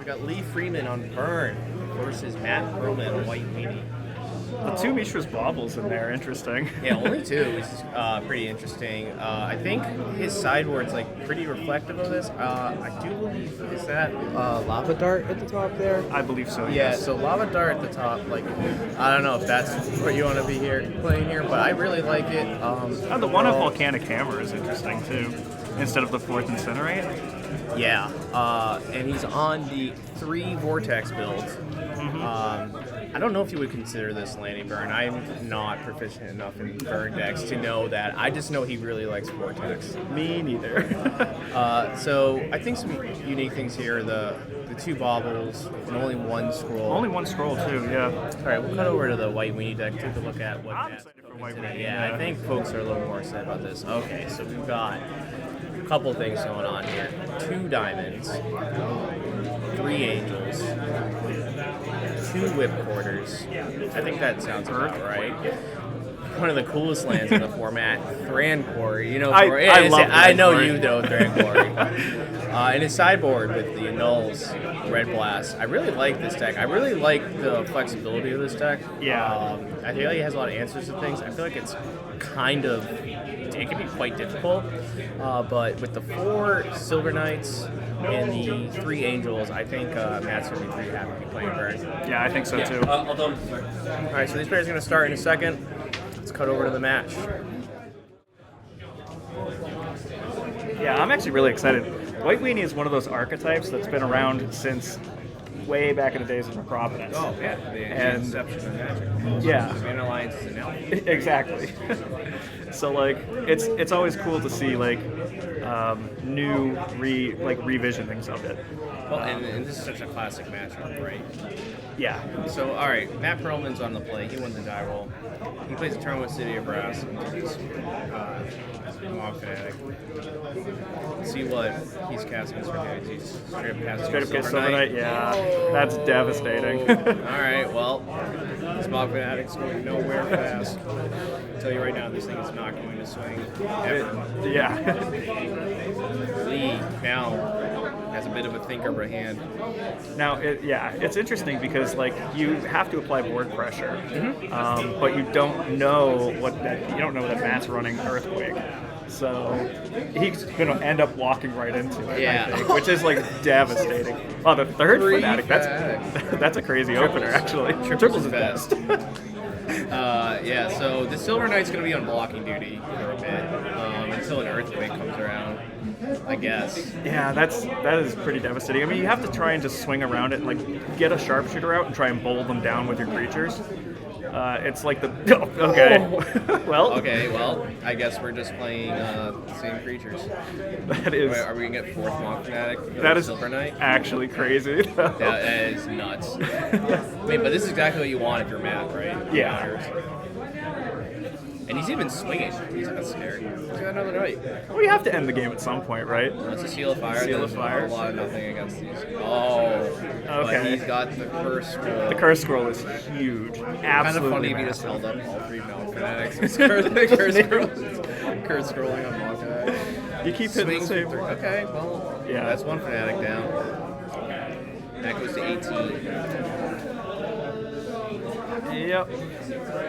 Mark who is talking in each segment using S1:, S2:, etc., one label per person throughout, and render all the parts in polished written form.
S1: got Lee Freeman on Burn versus Matt Perlman on White Weenie.
S2: The two Mishra's baubles in there, interesting.
S1: Yeah, only two, which is pretty interesting. I think his sideboard's like pretty reflective of this. I do believe, is that Lava Dart at the top there?
S2: I believe so,
S1: Yeah,
S2: yes.
S1: so Lava Dart at the top, like, I don't know if that's what you want to be playing here, but I really like it.
S2: The one of Volcanic Hammer is interesting, too, instead of the fourth Incinerate.
S1: Yeah, and he's on the 3 Vortex build. I don't know if you would consider this landing burn. I'm not proficient enough in burn decks to know that. I just know he really likes Vortex.
S2: Me neither.
S1: So I think some unique things here: the 2 baubles and only 1 scroll.
S2: Only 1 scroll too, yeah.
S1: All right, we'll cut over to the White Weenie deck. Take a look at what.
S2: I'm excited for White Weenie.
S1: Yeah, I think folks are a little more excited about this. Okay, so we've got a couple things going on here: 2 diamonds, 3 angels, 2 whip quarters. I think that sounds about right. One of the coolest lands in the format, Thran Quarry. You know,
S2: I love
S1: I know
S2: Thran
S1: you know Thran Quarry. And his sideboard with the Nulls, Red Blast. I really like this deck. I really like the flexibility of this deck.
S2: Yeah.
S1: I feel like it has a lot of answers to things. I feel like it's kind of, it can be quite difficult. But with the 4 Silver Knights and the 3 Angels, I think Matt's going to be pretty happy to be playing Burn.
S2: Yeah, I think so too.
S1: All right, so these players are going to start in a second. Let's cut over to the match.
S2: Yeah, I'm actually really excited. White Weenie is one of those archetypes that's been around since way back in the days of Necropolis.
S1: Oh, yeah. The inception of Magic.
S2: Yeah.
S1: Man Alliance is an elf.
S2: Exactly. So like it's always cool to see like new revisionings of it.
S1: Well, and this is such a classic matchup, right?
S2: Yeah.
S1: So, all right, Matt Perlman's on the play. He won the die roll. He plays a turn with City of Brass. Mob Fanatic. Let's see what he's casting for days. He's straight up casting
S2: Silver Knight. Yeah, that's devastating.
S1: All right, well, this Mob Fanatic's going nowhere fast. I'll tell you right now, this thing is not going to swing ever.
S2: Yeah.
S1: Lee now has a bit of a thinker of a hand.
S2: Now, it's interesting because like you have to apply board pressure, but you don't know that Matt's running Earthquake, so he's going to end up walking right into it.
S1: Yeah.
S2: I think, which is like devastating. Oh, the third Fanatic, that's a crazy opener actually. Triples is best.
S1: Yeah, so the Silver Knight's going to be on blocking duty for a bit until an Earthquake comes around, I guess.
S2: Yeah, that is pretty devastating. I mean, you have to try and just swing around it and like get a sharpshooter out and try and bowl them down with your creatures. It's like the okay.
S1: Okay, well, I guess we're just playing the same creatures.
S2: That is.
S1: Wait, are we gonna get 4th Mock Fanatic?
S2: That is
S1: Silver Knight.
S2: Actually crazy.
S1: That is nuts. I mean, but this is exactly what you want if you're Matt, right?
S2: Yeah.
S1: And he's even swinging. He's not scary. He's got another night.
S2: Well, you have to end the game at some point, right?
S1: That's a Seal of Fire.
S2: Seal of Fire.
S1: A lot of nothing against these. Oh.
S2: Okay.
S1: But he's got the Curse Scroll.
S2: The Curse Scroll is huge. Absolutely.
S1: Kind of funny if you just held up all 3 Mock Fanatics. Curse Scrolling on Mock Fanatic.
S2: You keep hitting the same one.
S1: Okay, well,
S2: yeah.
S1: That's 1 Fanatic down. That goes to 18.
S2: Yep.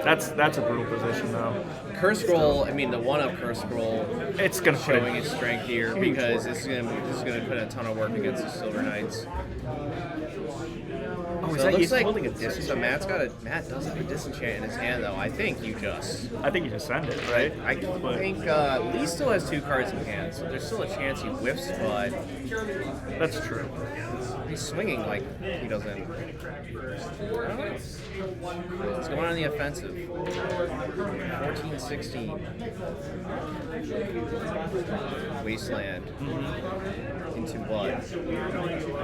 S2: That's a brutal position though.
S1: Curse Scroll, I mean the 1-up Curse Scroll,
S2: it's gonna
S1: showing its strength here because this is gonna put a ton of work against the Silver Knights.
S2: Oh,
S1: so it looks like holding a disenchant. So Matt does have a disenchant in his hand though. I think you just send it, right? I think Lee still has 2 cards in hand, so there's still a chance he whiffs, but
S2: that's true.
S1: He's swinging like he doesn't. I don't know. Let's go on the offensive. 14-16. Wasteland. Into blood.
S2: I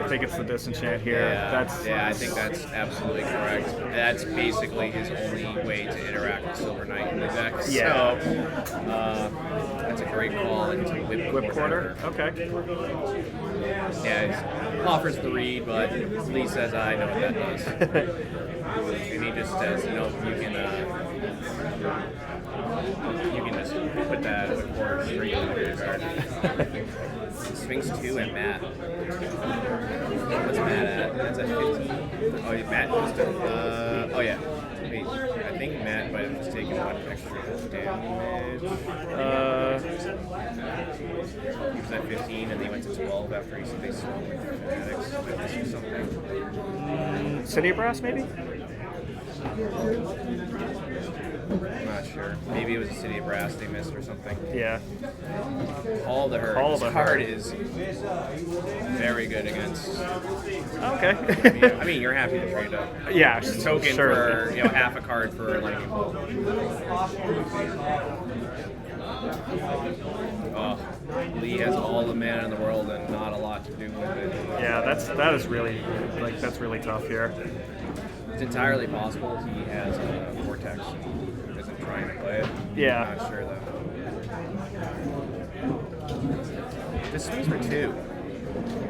S2: think it's the disenchant here.
S1: Yeah, I think that's absolutely correct. That's basically his only way to interact with Silver Knight in the deck.
S2: Yeah.
S1: So, that's a great call into Whip Quarter.
S2: Okay.
S1: Yeah, he offers the read, but Lee says, I know what that does. And he just says, you can just put that as a quarter straight in the card. swings 2 at Matt. What's Matt at? Matt's at 15. Oh, yeah, Matt goes to, oh yeah. Wait, I think Matt might have just taken 1 extra damage. He was at 15 and he went to 12 after he swung with fanatics. Or something.
S2: City of Brass, maybe?
S1: I'm not sure. Maybe it was a City of Brass they missed or something.
S2: Yeah.
S1: All the hurt.
S2: All the
S1: This card
S2: hurt.
S1: is very good against.
S2: Okay.
S1: I mean, you're happy to trade up.
S2: Yeah,
S1: Token
S2: sure.
S1: for half a card for a lightning bolt. Oh, Lee has all the mana in the world and not a lot to do with it.
S2: Yeah, that's really tough here.
S1: It's entirely possible he has a vortex and isn't trying to play it.
S2: Yeah.
S1: I'm not sure though. This swings for 2.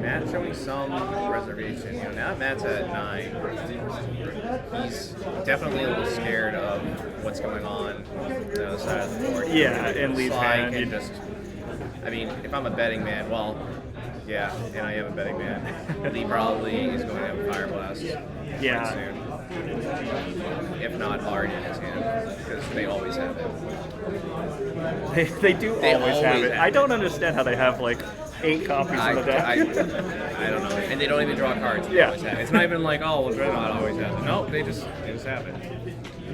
S1: Matt showing some reservation. Now that Matt's at 9, he's definitely a little scared of what's going on the other side of the board.
S2: Yeah, in Lee's hand,
S1: can just. I mean, if I'm a betting man, well, yeah, and I am a betting man. Lee probably is going to have a Fire Blast
S2: Yeah.
S1: pretty soon. If not already in his hand, because they always have it.
S2: They do
S1: They
S2: always have
S1: always
S2: it.
S1: have
S2: I
S1: it.
S2: don't understand how they have like 8 copies in the deck.
S1: I don't know. And they don't even draw cards. They
S2: Yeah.
S1: always have it. It's not even like, oh, well, Dreadnought always has it. No, they just have it.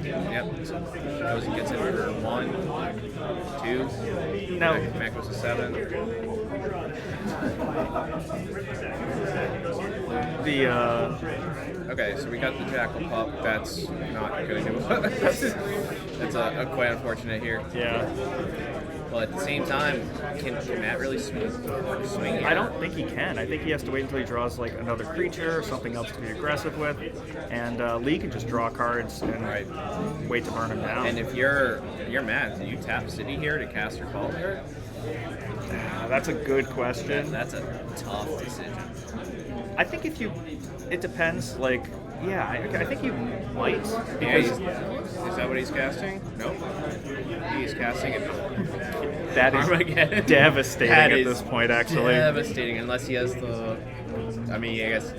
S1: Yep. So goes and gets it for 1, 2.
S2: No.
S1: Mac goes to 7.
S2: The
S1: Okay, so we got the Jackal Pup. That's not going to do it. That's quite unfortunate here.
S2: yeah.
S1: But at the same time, can Matt really swing here?
S2: I don't think he can. I think he has to wait until he draws like another creature or something else to be aggressive with, and Lee can just draw cards and wait to burn him down.
S1: And if you're Matt, do you tap City here to cast your call here?
S2: That's a good question.
S1: That's a tough decision.
S2: I think if you, it depends. Like, yeah, I think you might.
S1: Yeah,
S2: Because
S1: is that what he's casting? Nope. He's casting it.
S2: that
S1: Armageddon.
S2: is devastating
S1: That
S2: at
S1: is
S2: this point, actually.
S1: Devastating, unless he has the. I mean, I guess.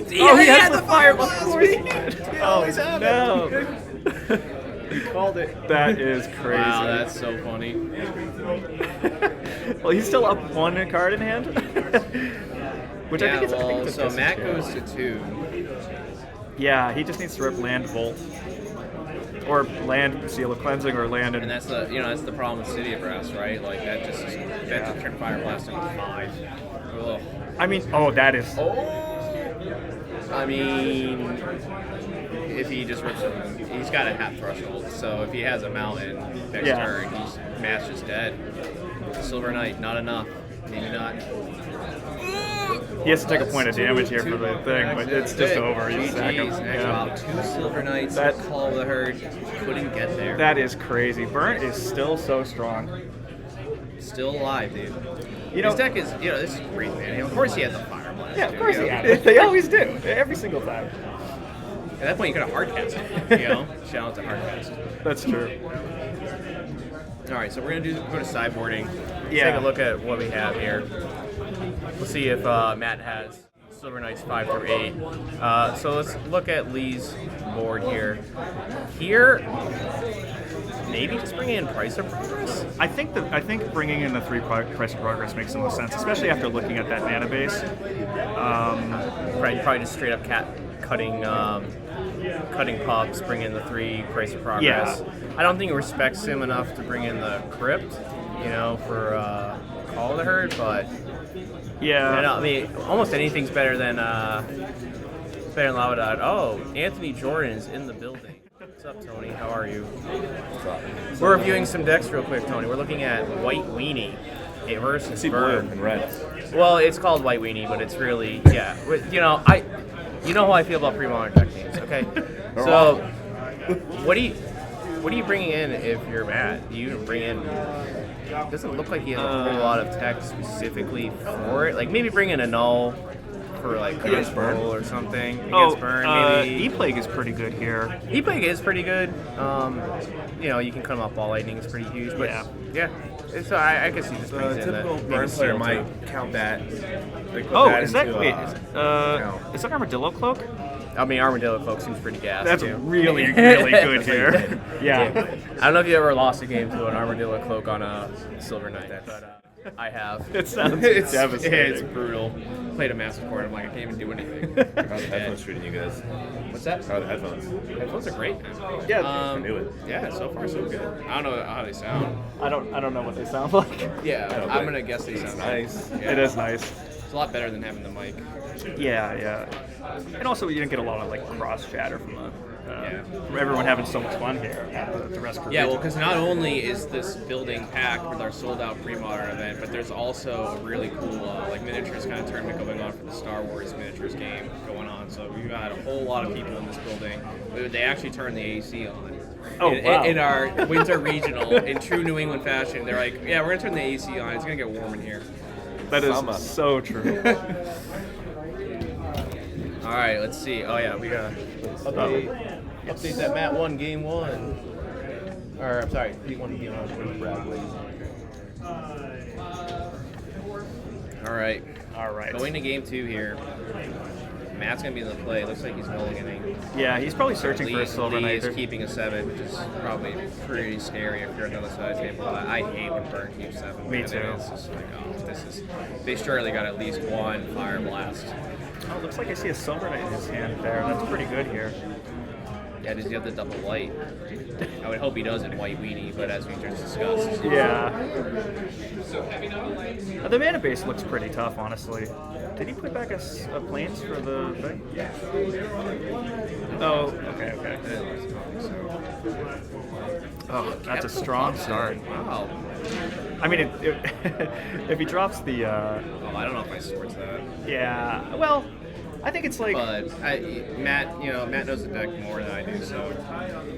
S1: He
S2: has the
S1: fire
S2: blast.
S1: He always have it.
S2: No.
S1: He called it.
S2: That is crazy.
S1: Wow, that's so funny.
S2: Well, he's still up 1 card in hand. Which I think is. I think it's a
S1: so Matt
S2: disadvantage.
S1: goes to 2.
S2: Yeah, he just needs to rip land Volt. Or land Seal of Cleansing, or land
S1: And that's the problem with City of Brass, right? Like that just turn Fire Blast into 5. Ugh.
S2: I mean, that is.
S1: I mean, if he just rips him, he's got a half threshold. So if he has a mountain next turn, Matt's just dead. Silver Knight, not enough. Maybe not.
S2: He has to take a point of damage here for the thing, but it's just over. You sack him.
S1: GG's.
S2: Yeah.
S1: Wow, 2 Silver Knights,
S2: That-
S1: Call of the Herd, couldn't get there.
S2: That is crazy. Burnt is still so strong.
S1: Still alive, dude.
S2: You know,
S1: This deck is, this is great, man. Of course he had the Fire Blast.
S2: yeah, of
S1: dude,
S2: course
S1: you
S2: he
S1: know?
S2: had it. They always do, every single time.
S1: At that point, you could have hardcast it, Shout out to hardcast.
S2: That's true.
S1: All right, so we're gonna go to sideboarding.
S2: Yeah.
S1: Take a look at what we have here. We'll see if Matt has Silver Knights 5 through 8. So let's look at Lee's board here. Here, maybe just bring in Price of Progress.
S2: I think bringing in the 3 Price of Progress makes the most sense, especially after looking at that mana base.
S1: Probably just straight up cutting pups, bring in the 3 Price of Progress.
S2: Yeah.
S1: I don't think it respects him enough to bring in the Crypt, for Call of the Herd, but.
S2: Yeah.
S1: I mean, almost anything's better than Lavadad. Oh, Anthony Jordan is in the building. What's up, Tony? How are you?
S3: What's up?
S1: We're reviewing some decks real quick, Tony. We're looking at White Weenie versus
S3: See blue
S1: Burn.
S3: and red.
S1: Well, it's called White Weenie, but it's really You know how I feel about pre-modern deck names. Okay, so what are you bringing in if you're Matt? Do you bring in? Doesn't look like he has a whole lot of tech specifically for it. Like maybe bring in a null for like
S3: Against burn?
S1: or something.
S2: Oh,
S1: Against burn, maybe.
S2: E-Plague is pretty good here.
S1: E-Plague is pretty good. You know, you can cut them off ball lightning. It's pretty huge, but yeah. So I can see this
S3: The
S1: brings in
S3: typical
S1: maybe
S3: burn player
S1: seal,
S3: might
S1: too.
S3: count that. Like, put
S2: Oh,
S3: that
S2: is that
S3: into,
S2: wait?
S3: count.
S2: Is that Armadillo Cloak?
S1: I mean, Armadillo Cloak seems pretty gas.
S2: That's
S1: too.
S2: really good here. Yeah.
S1: I don't know if you ever lost a game to an Armadillo Cloak on a Silver Knight, but I have.
S2: It sounds
S1: it's
S2: devastating.
S1: It's brutal. Played a massive court. I'm like, I can't even do anything.
S3: How are the headphones treating you guys?
S1: What's that?
S3: How are the headphones?
S1: Headphones are great.
S2: Yeah.
S3: I knew it.
S1: Yeah, so far so good. I don't know how they sound.
S2: I don't know what they sound like.
S1: Yeah,
S3: No,
S1: I'm
S3: but
S1: gonna guess they sound
S3: nice.
S1: Yeah.
S2: It is nice.
S1: It's a lot better than having the mic.
S2: Yeah. And also, you didn't get a lot of like cross chatter from from everyone having so much fun here at the rest group.
S1: Yeah, well, because not only is this building packed with our sold-out Premodern event, but there's also a really cool like miniatures kind of tournament going on for the Star Wars miniatures game going on. So we've got a whole lot of people in this building. They actually turned the AC on.
S2: Oh, wow.
S1: In our winter regional, in true New England fashion, they're like, yeah, we're gonna turn the AC on. It's gonna get warm in here.
S2: That is
S3: Summer.
S2: so true.
S1: All right, let's see. Oh yeah, we gotta update that Matt won game 1. Or I'm sorry, he won game 1. All right.
S2: All right.
S1: Going to game 2 here. Matt's gonna be in the play. Looks like he's mulliganing.
S2: Yeah, he's probably searching for a Silver
S1: Lee
S2: Knight.
S1: is keeping a 7, which is probably pretty scary if you're on the other side of the table. I hate when Burn keeps 7.
S2: Me
S1: And
S2: too.
S1: It's just like, they surely got at least one Fire Blast.
S2: Oh, looks like I see a Silver Knight in his hand there. That's pretty good here.
S1: Yeah, does he have the double white? I would hope he does in white weenie, but as we just discussed.
S2: Yeah. The mana base looks pretty tough, honestly. Did he put back a planes for the thing? Yeah. Oh, okay. Oh, that's a strong start.
S1: Wow.
S2: I mean, if he drops the...
S1: Oh, I don't know if I support that.
S2: Yeah, well, I think it's like...
S1: But Matt knows the deck more than I do, so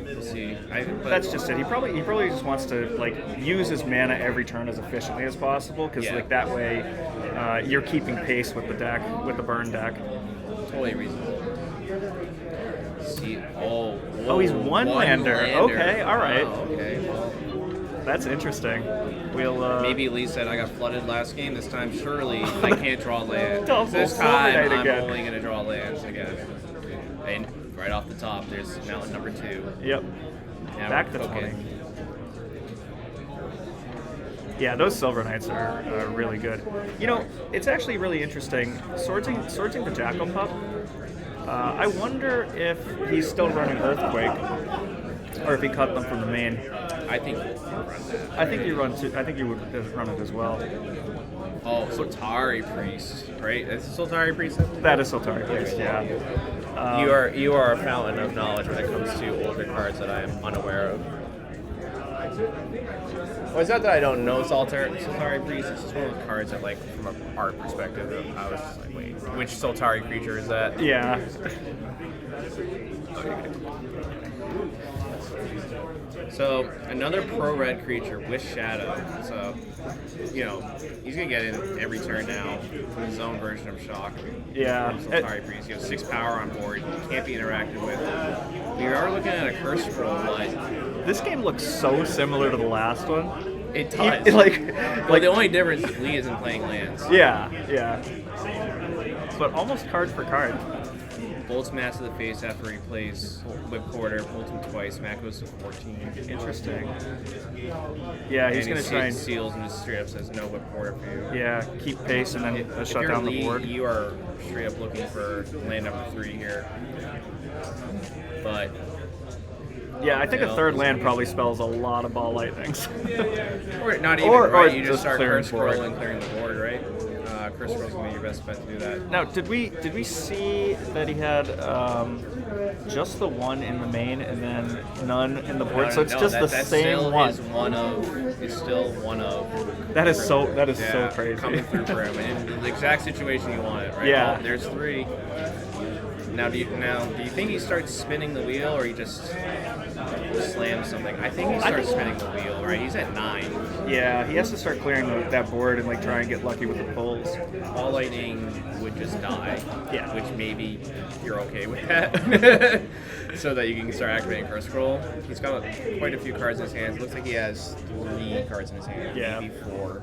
S1: we'll see.
S2: That's just it. He probably just wants to like use his mana every turn as efficiently as possible, because like that way you're keeping pace with the deck, with the burn deck.
S1: Totally reasonable. See, oh,
S2: he's one lander. Okay, all right.
S1: Wow, okay, well,
S2: that's interesting. We'll
S1: maybe Lee said I got flooded last game. This time, surely I can't draw lands.
S2: Double
S1: This
S2: Silver
S1: time,
S2: Knight
S1: I'm
S2: again.
S1: only gonna draw lands again. And right off the top, there's now number 2.
S2: Yep.
S1: Now
S2: Back
S1: we're
S2: to
S1: cooking.
S2: 20. Yeah, those Silver Knights are really good. You know, it's actually really interesting. Sorting the Jackal Pup. I wonder if he's still running Earthquake, or if he cut them from the main.
S1: I think we'll run that.
S2: I think you would run it as well.
S1: Oh, Soltari Priest, right? That's Soltari Priest.
S2: That is Soltari Priest, yeah.
S1: You are a fountain of knowledge when it comes to older cards that I am unaware of. Well, it's not that I don't know Soltari Priest. It's just one of the cards that, like, from an art perspective, I was just like, wait, which Soltari creature is that?
S2: Yeah.
S1: So another pro-red creature, Wish Shadow. So, he's gonna get in every turn now from his own version of Shock.
S2: Yeah.
S1: Soltari Priest. You have 6 power on board. You can't be interacted with. We are looking at a curse scroll, but
S2: This game looks so similar to the last one.
S1: it does.
S2: Like
S1: the only difference is Lee isn't playing lands.
S2: Yeah. But almost card for card.
S1: Bolts Matt to the face after he plays Whip Quarter, bolts him twice, Matt goes to 14.
S2: Interesting. Yeah, he's
S1: And
S2: going to
S1: he
S2: try and
S1: seals and just straight up says no Whip Quarter for you.
S2: keep pace and then
S1: If
S2: shut
S1: you're
S2: down
S1: Lee,
S2: the board.
S1: you are straight up looking for land number 3 here. But
S2: Yeah, I think a third land probably spells a lot of ball lightnings.
S1: or not even,
S2: Or
S1: right? You just
S2: just
S1: start
S2: clearing
S1: curse
S2: board.
S1: scrolling, clearing the board, right? Curse scroll's gonna be your best bet to do that.
S2: Now, did we see that he had just the one in the main and then none in the board? So it's just the same one.
S1: It's still one of.
S2: That is so
S1: Yeah,
S2: crazy.
S1: coming through for him in the exact situation you want it, right?
S2: Yeah.
S1: Well, there's 3. Now, do you think he starts spinning the wheel, or he just slam something. I think he starts spinning the wheel, right? He's at 9.
S2: Yeah, he has to start clearing that board and like try and get lucky with the pulls.
S1: Ball lightning would just die.
S2: Yeah.
S1: Which maybe you're okay with that. So that you can start activating first scroll. He's got quite a few cards in his hands. Looks like he has 3 cards in his hand.
S2: Yeah.
S1: Maybe 4.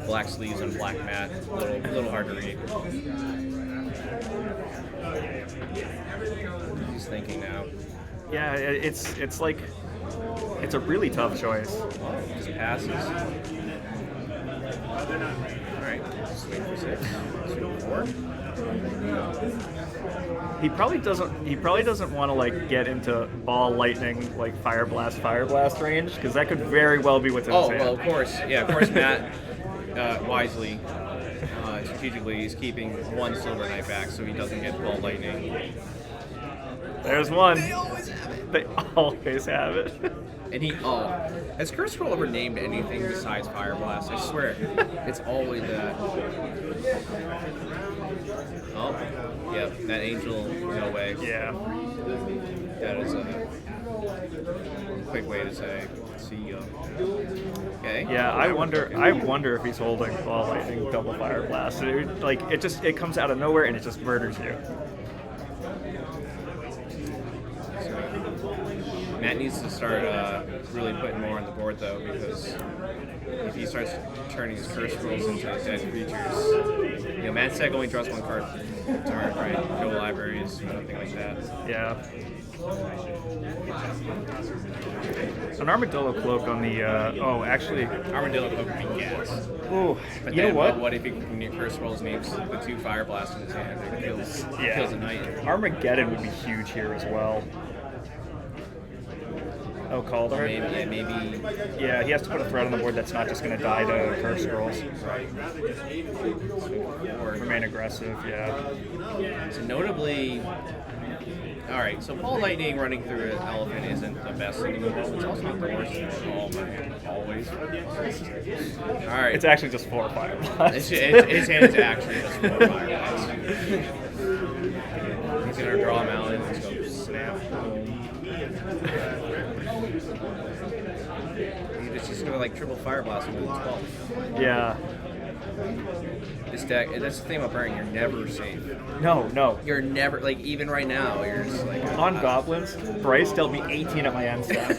S1: Black sleeves and black mat. A little hard to read. He's thinking now.
S2: Yeah, it's like it's a really tough choice.
S1: Just passes. Alright, swing for 6. Swing for 4.
S2: He probably doesn't want to like get into ball lightning like fire blast range because that could very well be what's in his hand.
S1: Well, of course. Yeah, of course, Matt wisely, strategically, is keeping 1 silver knight back so he doesn't get ball lightning.
S2: There's one.
S1: They always have it.
S2: They always have it.
S1: And has Curse Scroll ever named anything besides Fire Blast? I swear, it's always that. Oh, yep, that angel, no way.
S2: Yeah.
S1: That is a quick way to say, see ya. Okay.
S2: Yeah, I wonder if he's holding ball lightning double fire blast. It comes out of nowhere and it just murders you.
S1: Matt needs to start really putting more on the board, though, because if he starts turning his curse scrolls into dead creatures, Matt's deck only draws 1 card per turn, right? No libraries, nothing like that.
S2: Yeah. An armadillo cloak on the.
S1: Armadillo Cloak would be gas.
S2: Ooh,
S1: But
S2: you
S1: then,
S2: know what?
S1: What if he curse scrolls names the 2 Fire Blasts in his hand? It kills a knight.
S2: Armageddon would be huge here as well. Oh, Calder?
S1: Maybe.
S2: Yeah, he has to put a threat on the board that's not just going to die to curse scrolls.
S1: Right.
S2: Remain aggressive, yeah.
S1: So notably, all right. So ball lightning running through an elephant isn't the best thing in the world. It's also not the worst thing in the world. Always. All right.
S2: It's actually just 4 fire blasts.
S1: His hand is actually just 4 fire blasts. He's gonna draw him out and just go snap. He's just gonna like triple fire blast him with 12.
S2: Yeah.
S1: This deck, that's the thing about Burn, you're never safe.
S2: No.
S1: You're never, like, even right now, you're just like...
S2: On Goblins, Bryce dealt me 18 at my end step.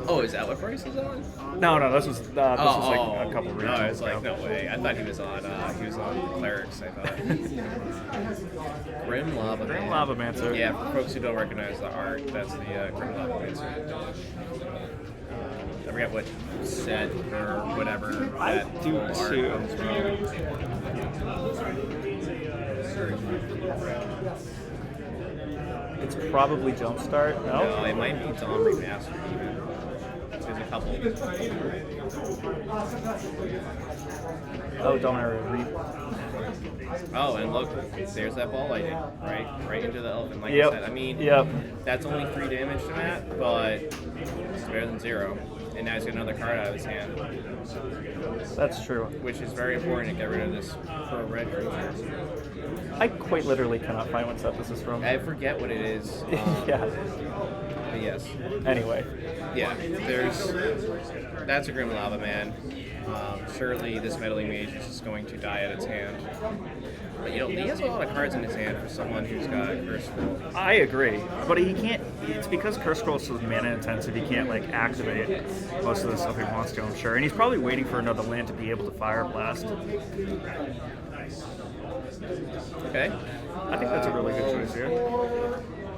S1: Oh, is that what Bryce is on?
S2: No, this was like a couple
S1: No,
S2: regions
S1: it's like,
S2: ago.
S1: no way. I thought he was on Clerics, I thought. Grim Lava
S2: Grim
S1: Man.
S2: Lavamancer.
S1: Yeah, for folks who don't recognize the art, that's the Grim Lavamancer. I forget what set or whatever
S2: I
S1: that
S2: do
S1: whole art
S2: too.
S1: comes from.
S2: It's probably Jumpstart.
S1: No,
S2: No?
S1: it might be Dawn Remastered even. There's a couple.
S2: Oh, don't worry.
S1: Oh, and look, there's that ball lightning, right into the elephant. Like I said, I mean, that's only 3 damage to that, but it's better than 0. And now he's got another card out of his hand,
S2: That's true.
S1: which is very important to get rid of this for a red creature.
S2: I quite literally cannot find what set this is from.
S1: I forget what it is.
S2: Yeah.
S1: But yes.
S2: Anyway.
S1: Yeah, that's a Grim Lava Man. Surely this Meddling Mage is just going to die at its hand. But he has a lot of cards in his hand for someone who's got Curse Scroll.
S2: I agree, but he can't. It's because Curse Scroll is so mana intensive. He can't like activate most of the stuff he wants to. I'm sure, and he's probably waiting for another land to be able to Fire Blast.
S1: Okay.
S2: I think that's a really good choice here.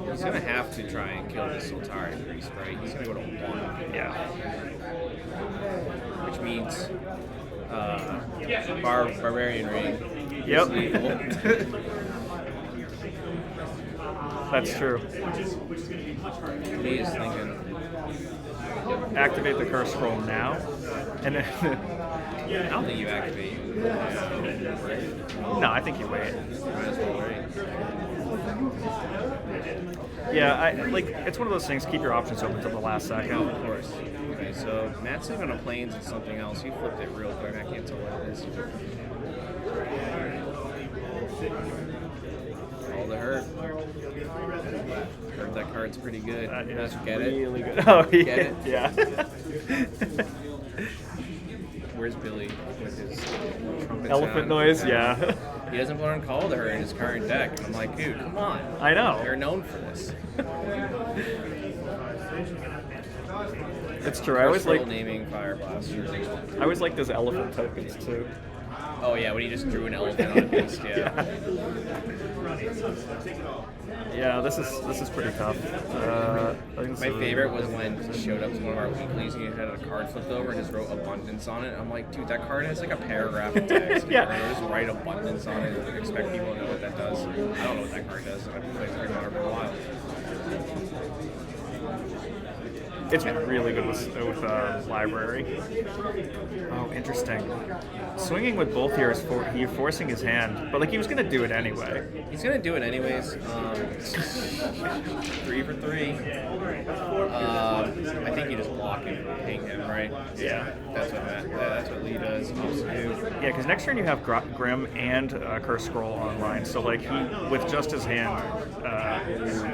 S1: He's going to have to try and kill this Sultari Priest, right? He's going to go to 1.
S2: Yeah.
S1: Which means Barbarian Ring.
S2: Yep.
S1: Is lethal.
S2: That's true.
S1: He is thinking.
S2: Activate the Curse Scroll now, and then.
S1: I don't think you activate.
S2: No, I think you wait.
S1: Might as well wait.
S2: Yeah, it's one of those things. Keep your options open until the last second.
S1: Oh, of course. Okay, so Matt's on a planes and something else. He flipped it real quick. I can't tell what it is. the herd. Heard that card's pretty good.
S2: That's
S1: Get
S2: really
S1: it?
S2: good. Oh, yeah.
S1: Get it?
S2: Yeah.
S1: Where's Billy with his trumpet
S2: Elephant
S1: sound?
S2: noise, yeah.
S1: He doesn't want to call the herd in his current deck. And I'm like, dude, come on.
S2: I know.
S1: You're known for this.
S2: It's true. I always like
S1: naming Fire Blaster.
S2: I always like those elephant tokens too.
S1: Oh yeah, when he just drew an elephant on a beast, yeah.
S2: Yeah, this is pretty tough. I think this
S1: My
S2: is-
S1: favorite was when he showed up to one of our weeklies and he had a card flipped over and just wrote abundance on it. I'm like, dude, that card has like a paragraph of text.
S2: Yeah.
S1: Or just write abundance on it and expect people to know what that does. I don't know what that card does. I've played Premodern for a while.
S2: It's really good with library. Oh, interesting. Swinging with both here is you're forcing his hand, but like he was gonna do it anyway.
S1: He's gonna do it anyways. 3 for 3. I think you just block and ping him, right?
S2: Yeah.
S1: That's what Lee does. Supposed to do.
S2: Yeah, because next turn you have Grim and Curse Scroll online, so like he with just his hand.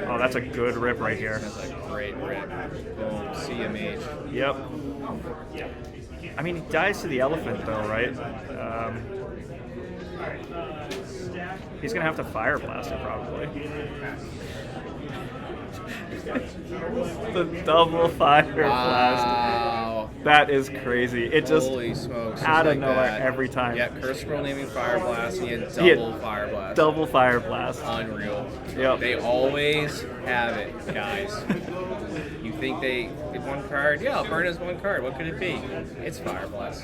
S2: Oh, that's a good rip right here.
S1: That's a great rip. Boom. See ya, mage.
S2: Yep. I mean, he dies to the elephant though, right? He's gonna have to Fire Blast it probably. The double Fire Blast.
S1: Wow.
S2: That is crazy. It just
S1: Holy smokes.
S2: out of
S1: just like
S2: nowhere
S1: that.
S2: every time.
S1: Yeah, Curse Scroll naming Fire Blast, and he had
S2: He had
S1: double Fire Blast.
S2: Double Fire Blast.
S1: Unreal.
S2: Yep.
S1: They always have it, guys. You think they did one card? Yeah, I'll burn his one card. What could it be? It's Fire Blast.